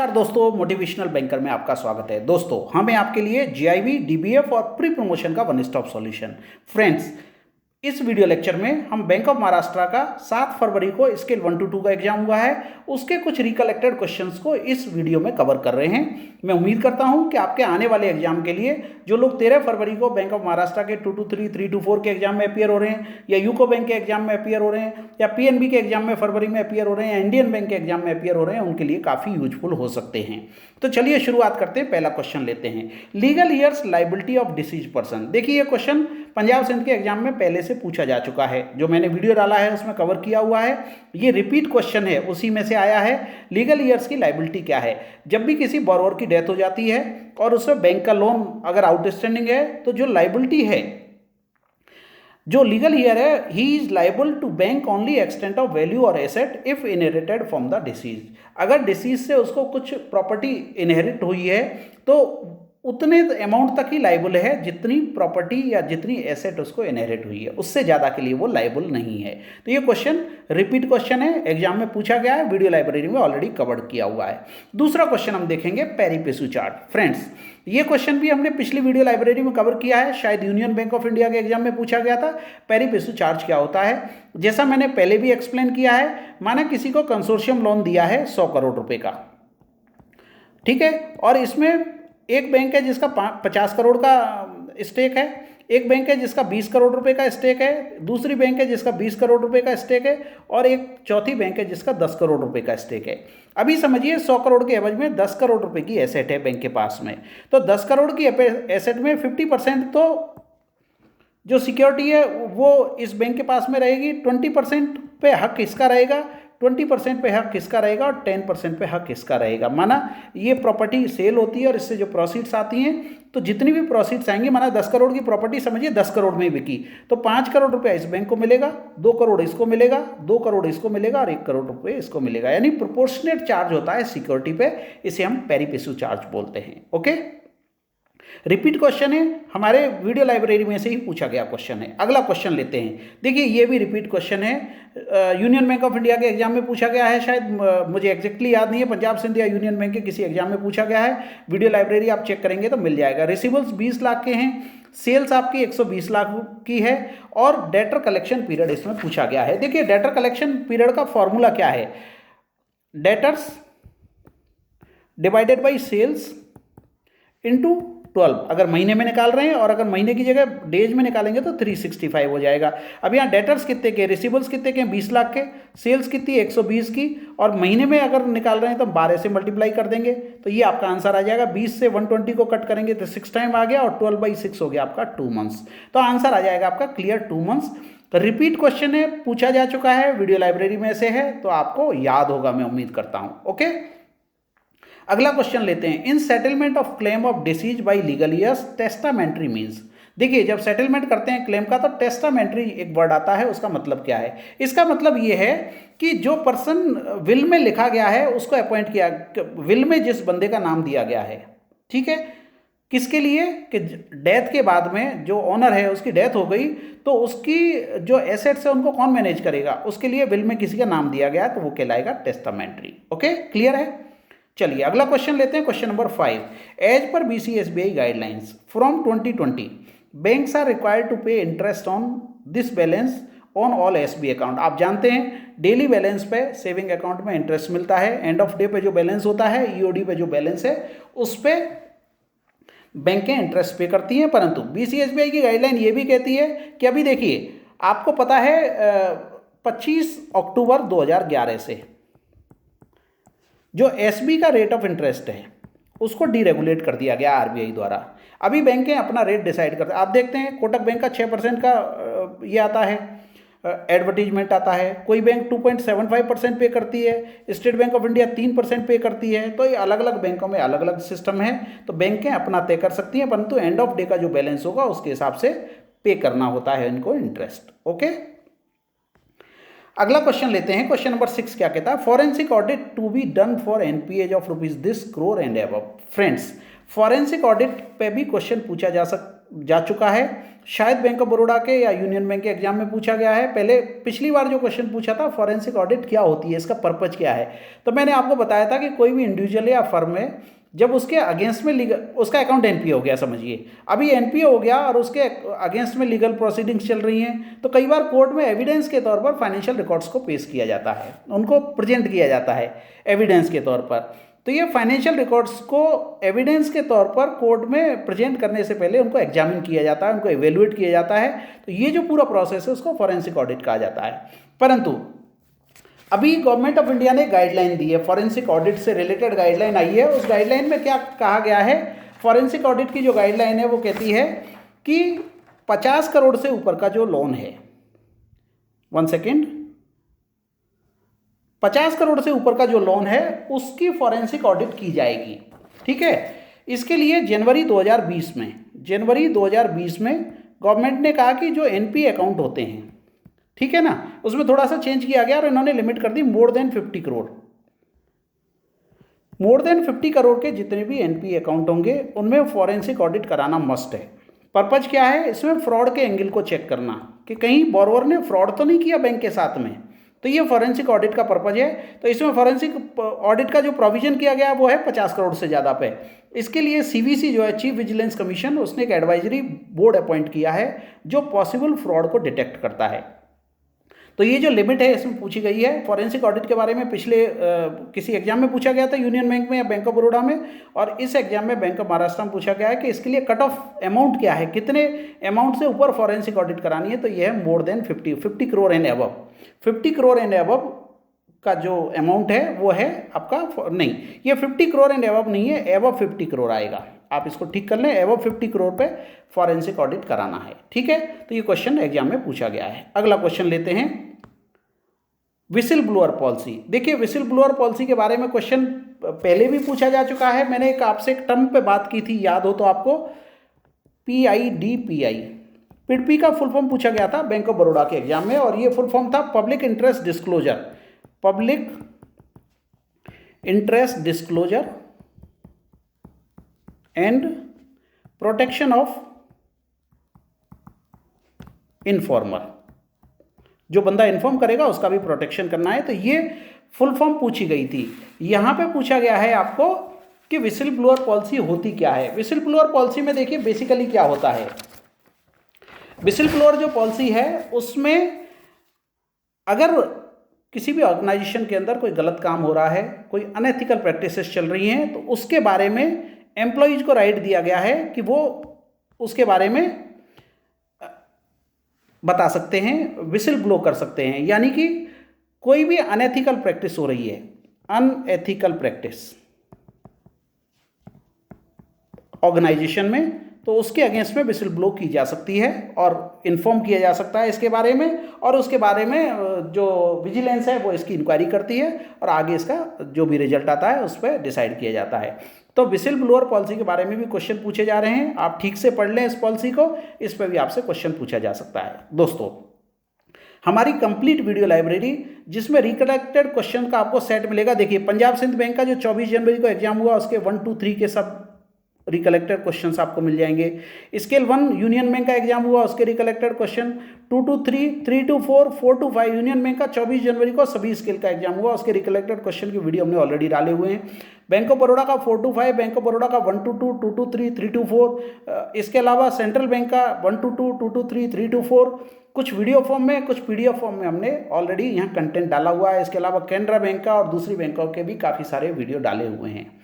नमस्कार दोस्तों, motivational banker में आपका स्वागत है। दोस्तों, हमें आपके लिए जीआईबी, डीबीएफ और प्री प्रमोशन का वन स्टॉप सॉल्यूशन। फ्रेंड्स, इस वीडियो लेक्चर में हम बैंक ऑफ महाराष्ट्र का 7 फरवरी को स्केल 1 to 2 का एग्जाम हुआ है, उसके कुछ रिकलेक्टेड क्वेश्चंस को इस वीडियो में कवर कर रहे हैं। मैं उम्मीद करता हूं कि आपके आने वाले एग्जाम के लिए जो लोग 13 फरवरी को बैंक ऑफ महाराष्ट्र के 2 to 3, 3 to 4 के एग्जाम में अपियर हो रहे हैं, या यूको बैंक के एग्जाम में अपियर हो रहे हैं, या पीएनबी के एग्जाम में फरवरी में अपियर हो रहे हैं, या इंडियन बैंक के एग्जाम में अपियर हो रहे हैं, उनके लिए काफ़ी यूजफुल हो सकते हैं। तो चलिए शुरुआत करते हैं। पहला क्वेश्चन लेते हैं, legal years liability of disease person. देखिए, ये क्वेश्चन पंजाब सिंध के एग्जाम में पहले से पूछा जा चुका है। जो मैंने वीडियो डाला है उसमें कवर किया हुआ है। ये रिपीट क्वेश्चन है, उसी में से आया है। लीगल ईयर्स की लाइबिलिटी क्या है? जब भी किसी बोरोवर की डेथ हो जाती है और उसमें बैंक का लोन अगर आउटस्टैंडिंग है, तो जो लाइबिलिटी है, जो लीगल ईयर है, he is liable to bank only extent of value और asset if inherited from the deceased. अगर डिसीज से उसको कुछ प्रॉपर्टी इनहेरिट हुई है तो उतने अमाउंट तक ही लाइबल है जितनी प्रॉपर्टी या जितनी एसेट उसको इनहेरिट हुई है, उससे ज़्यादा के लिए वो लाइबल नहीं है। तो ये क्वेश्चन रिपीट क्वेश्चन है, एग्जाम में पूछा गया है, वीडियो लाइब्रेरी में ऑलरेडी कवर किया हुआ है। दूसरा क्वेश्चन हम देखेंगे, पेरी पेसू चार्ट। फ्रेंड्स, ये क्वेश्चन भी हमने पिछली वीडियो लाइब्रेरी में कवर किया है, शायद यूनियन बैंक ऑफ इंडिया के एग्जाम में पूछा गया था। पेरी पेसू चार्ज क्या होता है? जैसा मैंने पहले भी एक्सप्लेन किया है, माना किसी को कंसोर्शियम लोन दिया है 100 करोड़ रुपए का, ठीक है, और इसमें एक बैंक है जिसका 50 करोड़ का स्टेक है, एक बैंक है जिसका 20 करोड़ रुपए का स्टेक है, दूसरी बैंक है जिसका 20 करोड़ रुपए का स्टेक है, और एक चौथी बैंक है जिसका 10 करोड़ रुपए का स्टेक है। अभी समझिए 100 करोड़ के एवज में 10 करोड़ रुपए की एसेट है बैंक के पास में। तो 10 करोड़ की एसेट में 50% तो जो सिक्योरिटी है वो इस बैंक के पास में रहेगी, 20% पे हक किसका रहेगा, 20% पे हक किसका रहेगा, और 10% पे हक किसका रहेगा। माना ये प्रॉपर्टी सेल होती है और इससे जो प्रोसीड्स आती हैं, तो जितनी भी प्रोसीड्स आएंगे, माना 10 करोड़ की प्रॉपर्टी समझिए 10 करोड़ में बिकी, तो 5 करोड़ रुपया इस बैंक को मिलेगा, 2 करोड़ इसको मिलेगा, 2 करोड़ इसको मिलेगा, और 1 करोड़ रुपये इसको मिलेगा। यानी प्रोपोर्शनेट चार्ज होता है सिक्योरिटी पे, इसे हम पेरी पेसू चार्ज बोलते हैं। ओके, रिपीट क्वेश्चन है, हमारे वीडियो लाइब्रेरी में से ही पूछा गया क्वेश्चन है। अगला क्वेश्चन लेते हैं। देखिए, ये भी रिपीट क्वेश्चन है, यूनियन बैंक ऑफ इंडिया के एग्जाम में पूछा गया है, शायद मुझे एग्जैक्टली याद नहीं है, पंजाब सिंध या यूनियन बैंक के किसी एग्जाम में पूछा गया है। वीडियो लाइब्रेरी आप चेक करेंगे तो मिल जाएगा। रिसीवेबल्स 20 लाख के हैं, सेल्स आपकी 120 लाख की है, और डेटर कलेक्शन पीरियड इसमें पूछा गया है। देखिए, डेटर कलेक्शन पीरियड का फॉर्मूला क्या है? Debtors divided by sales into 12। अगर महीने में निकाल रहे हैं, और अगर महीने की जगह डेज में निकालेंगे तो 365 हो जाएगा। अब यहाँ डेटर्स कितने के, रिसीवेबल्स कितने के, 20 लाख के, सेल्स कितनी 120 की, और महीने में अगर निकाल रहे हैं तो 12 से मल्टीप्लाई कर देंगे, तो ये आपका आंसर आ जाएगा। 20 से 120 को कट करेंगे तो 6 टाइम आ गया, और 12/6 हो गया आपका 2 मंथ्स। तो आंसर आ जाएगा आपका क्लियर 2 मंथ्स। रिपीट क्वेश्चन है, पूछा जा चुका है, वीडियो लाइब्रेरी में से है, तो आपको याद होगा, मैं उम्मीद करता हूँ। ओके, अगला क्वेश्चन लेते हैं। In settlement of claim of deceased by legal heirs testamentary means. देखिए, जब सेटलमेंट करते हैं क्लेम का तो टेस्टामेंट्री एक वर्ड आता है, उसका मतलब क्या है? इसका मतलब ये है कि जो पर्सन विल में लिखा गया है उसको अपॉइंट किया, विल में जिस बंदे का नाम दिया गया है, ठीक है, किसके लिए कि डेथ के बाद में जो ओनर है उसकी डेथ हो गई, तो उसकी जो एसेट्स है उनको कौन मैनेज करेगा, उसके लिए विल में किसी का नाम दिया गया तो वो कहलाएगा टेस्टामेंट्री। ओके, क्लियर है? चलिए अगला क्वेश्चन लेते हैं, question number 5। As per BCSBI guidelines from 2020 banks are required to pay interest on this balance on all SB account. आप जानते हैं डेली बैलेंस पे सेविंग अकाउंट में इंटरेस्ट मिलता है, एंड ऑफ डे पे जो बैलेंस होता है, EOD पे जो बैलेंस है, उस पे बैंकें इंटरेस्ट पे करती हैं। परंतु BCSBI की गाइडलाइन ये भी कहती है कि अभी देखिए, आपको पता है 25 अक्टूबर 2011 से जो SB का रेट ऑफ इंटरेस्ट है उसको डीरेगुलेट कर दिया गया RBI द्वारा। अभी बैंकें अपना रेट डिसाइड करते हैं। आप देखते हैं कोटक बैंक का 6% का ये आता है, एडवर्टीजमेंट आता है, कोई बैंक 2.75% पे करती है, स्टेट बैंक ऑफ इंडिया 3% पे करती है। तो ये अलग अलग बैंकों में अलग अलग सिस्टम है, तो बैंकें अपना तय कर सकती हैं, परंतु एंड ऑफ डे का जो बैलेंस होगा उसके हिसाब से पे करना होता है इनको इंटरेस्ट। ओके, अगला क्वेश्चन लेते हैं, क्वेश्चन नंबर 6 क्या कहता है? Forensic audit to be done for NPA of rupees this crore and above. Friends, forensic audit पे भी क्वेश्चन पूछा जा जा चुका है। शायद बैंक ऑफ बड़ौदा के या यूनियन बैंक के एग्जाम में पूछा गया है। पहले पिछली बार जो क्वेश्चन पूछा था फॉरेंसिक ऑडिट क्या होती है, इसका पर्पज क्या है, तो मैंने आपको बताया था कि कोई भी इंडिविजुअल या फर्म है जब उसके अगेंस्ट में लीगल, उसका अकाउंट एनपीए हो गया समझिए, अभी एनपीए हो गया और उसके अगेंस्ट में लीगल प्रोसीडिंग्स चल रही हैं, तो कई बार कोर्ट में एविडेंस के तौर पर फाइनेंशियल रिकॉर्ड्स को पेश किया जाता है, उनको प्रेजेंट किया जाता है एविडेंस के तौर पर। तो ये फाइनेंशियल रिकॉर्ड्स को एविडेंस के तौर पर कोर्ट में प्रेजेंट करने से पहले उनको एग्जामिन किया जाता है, उनको एवेल्युएट किया जाता है। तो ये जो पूरा प्रोसेस है उसको फॉरेंसिक ऑडिट कहा जाता है। परंतु अभी गवर्नमेंट ऑफ इंडिया ने गाइडलाइन दी है, फॉरेंसिक ऑडिट से रिलेटेड गाइडलाइन आई है। उस गाइडलाइन में क्या कहा गया है, फॉरेंसिक ऑडिट की जो गाइडलाइन है वो कहती है कि 50 करोड़ से ऊपर का जो लोन है, 50 करोड़ से ऊपर का जो लोन है उसकी फॉरेंसिक ऑडिट की जाएगी। ठीक है, इसके लिए जनवरी 2020 में गवर्नमेंट ने कहा कि जो एनपीए अकाउंट होते हैं, ठीक है ना, उसमें थोड़ा सा चेंज किया गया और इन्होंने लिमिट कर दी more than 50 crore. More than 50 crore के जितने भी एनपीए अकाउंट होंगे उनमें फॉरेंसिक ऑडिट कराना मस्ट है। पर्पज क्या है, इसमें फ्रॉड के एंगल को चेक करना कि कहीं बोरोवर ने फ्रॉड तो नहीं किया बैंक के साथ में, तो ये फॉरेंसिक ऑडिट का पर्पज है। तो इसमें फॉरेंसिक ऑडिट का जो प्रोविजन किया गया वो है 50 करोड़ से ज़्यादा पे। इसके लिए सीवीसी जो है चीफ विजिलेंस कमीशन, उसने एक एडवाइजरी बोर्ड अपॉइंट किया है जो पॉसिबल फ्रॉड को डिटेक्ट करता है। तो ये जो लिमिट है इसमें पूछी गई है। फॉरेंसिक ऑडिट के बारे में पिछले किसी एग्जाम में पूछा गया था यूनियन बैंक में या बैंक ऑफ बड़ौदा में, और इस एग्जाम में बैंक ऑफ महाराष्ट्र में पूछा गया है कि इसके लिए कट ऑफ अमाउंट क्या है, कितने अमाउंट से ऊपर फॉरेंसिक ऑडिट करानी है। तो ये है मोर than 50 crore and above. 50 crore and above का जो अमाउंट है वो है आपका, नहीं ये 50 करोड़ एंड अबव नहीं है, अबव 50 करोड़ आएगा। आप इसको ठीक कर लें, अबव 50 करोड़ पे फॉरेंसिक ऑडिट कराना है। ठीक है, तो ये क्वेश्चन एग्जाम में पूछा गया है। अगला क्वेश्चन लेते हैं, विसिल ब्लोअर पॉलिसी। देखिए विसिल ब्लोअर पॉलिसी के बारे में क्वेश्चन पहले भी पूछा जा चुका है। मैंने आपसे एक टर्म पे बात की थी, याद हो तो आपको, PIDPI, पिडपी का फुल फॉर्म पूछा गया था बैंक ऑफ बड़ौदा के एग्जाम में, और ये फुल फॉर्म था public interest disclosure and protection of informer. जो बंदा इन्फॉर्म करेगा उसका भी प्रोटेक्शन करना है। तो ये फुल फॉर्म पूछी गई थी। यहां पे पूछा गया है आपको कि विसिल ब्लोअर पॉलिसी होती क्या है। विसिल ब्लोअर पॉलिसी में देखिए बेसिकली क्या होता है, विसिल ब्लोअर जो पॉलिसी है उसमें अगर किसी भी ऑर्गेनाइजेशन के अंदर कोई गलत काम हो रहा है, कोई अनएथिकल प्रैक्टिसेस चल रही हैं, तो उसके बारे में एम्प्लॉयज को राइट दिया गया है कि वो उसके बारे में बता सकते हैं, विसिल ब्लो कर सकते हैं। यानी कि कोई भी अनएथिकल प्रैक्टिस हो रही है, अनएथिकल प्रैक्टिस ऑर्गेनाइजेशन में, तो उसके अगेंस्ट में विसिल ब्लो की जा सकती है और इन्फॉर्म किया जा सकता है इसके बारे में, और उसके बारे में जो विजिलेंस है वो इसकी इंक्वायरी करती है और आगे इसका जो भी रिजल्ट आता है उस पर डिसाइड किया जाता है। तो विसिल ब्लोअर पॉलिसी के बारे में भी क्वेश्चन पूछे जा रहे हैं, आप ठीक से पढ़ लें इस पॉलिसी को, इस पर भी आपसे क्वेश्चन पूछा जा सकता है। दोस्तों हमारी कंप्लीट वीडियो लाइब्रेरी जिसमें रिकलेक्टेड क्वेश्चन का आपको सेट मिलेगा। देखिए पंजाब सिंध बैंक का जो 24 जनवरी को एग्जाम हुआ उसके 1, 2, 3 के सब रिकलेक्टेड क्वेश्चंस आपको मिल जाएंगे। स्केल 1 यूनियन बैंक का एग्जाम हुआ उसके recollected question 2 to 3, 3 to 4, 4 to 5 union bank का 24 जनवरी को सभी स्केल का एग्जाम हुआ, उसके रिकलेक्टेड क्वेश्चन की वीडियो हमने ऑलरेडी डाले हुए हैं। बैंक ऑफ बड़ौदा का 4 to 5, बैंक ऑफ बड़ौदा का 1 to 2, 2 to 3, 3 to 4, इसके अलावा सेंट्रल बैंक का 1 to 2, 2 to 3, 3 to 4, कुछ वीडियो फॉर्म में कुछ PDF फॉर्म में हमने ऑलरेडी यहाँ कंटेंट डाला हुआ है। इसके अलावा कैनरा बैंक का और दूसरी बैंकों के भी काफ़ी सारे वीडियो डाले हुए हैं।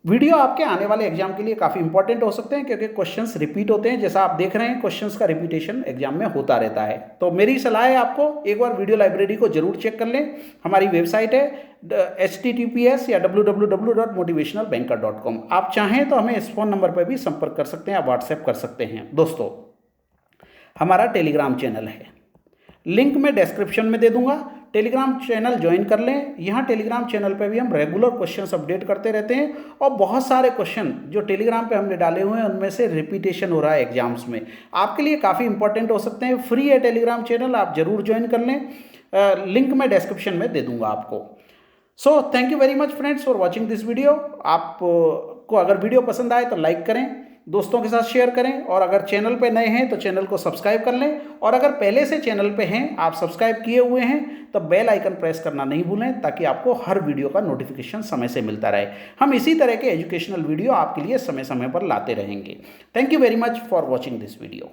वीडियो आपके आने वाले एग्जाम के लिए काफ़ी इंपॉर्टेंट हो सकते हैं क्योंकि क्वेश्चंस रिपीट होते हैं, जैसा आप देख रहे हैं क्वेश्चंस का रिपीटेशन एग्जाम में होता रहता है। तो मेरी सलाह है आपको एक बार वीडियो लाइब्रेरी को जरूर चेक कर लें। हमारी वेबसाइट है https या www.motivationalbanker.com। आप चाहें तो हमें इस फोन नंबर पर भी संपर्क कर सकते हैं, आप व्हाट्सएप कर सकते हैं। दोस्तों हमारा टेलीग्राम चैनल है, लिंक मैं डिस्क्रिप्शन में दे दूंगा, टेलीग्राम चैनल ज्वाइन कर लें। यहाँ टेलीग्राम चैनल पे भी हम रेगुलर क्वेश्चंस अपडेट करते रहते हैं और बहुत सारे क्वेश्चन जो टेलीग्राम पे हमने डाले हुए हैं उनमें से रिपीटेशन हो रहा है एग्जाम्स में, आपके लिए काफ़ी इंपॉर्टेंट हो सकते हैं। फ्री है टेलीग्राम चैनल, आप जरूर ज्वाइन कर लें, लिंक मैं डिस्क्रिप्शन में दे दूंगा आपको। So thank you very much friends for watching this video. आपको अगर वीडियो पसंद आए तो लाइक करें, दोस्तों के साथ शेयर करें, और अगर चैनल पे नए हैं तो चैनल को सब्सक्राइब कर लें, और अगर पहले से चैनल पे हैं, आप सब्सक्राइब किए हुए हैं, तो बेल आइकन प्रेस करना नहीं भूलें ताकि आपको हर वीडियो का नोटिफिकेशन समय से मिलता रहे। हम इसी तरह के एजुकेशनल वीडियो आपके लिए समय समय पर लाते रहेंगे। Thank you very much for watching this video.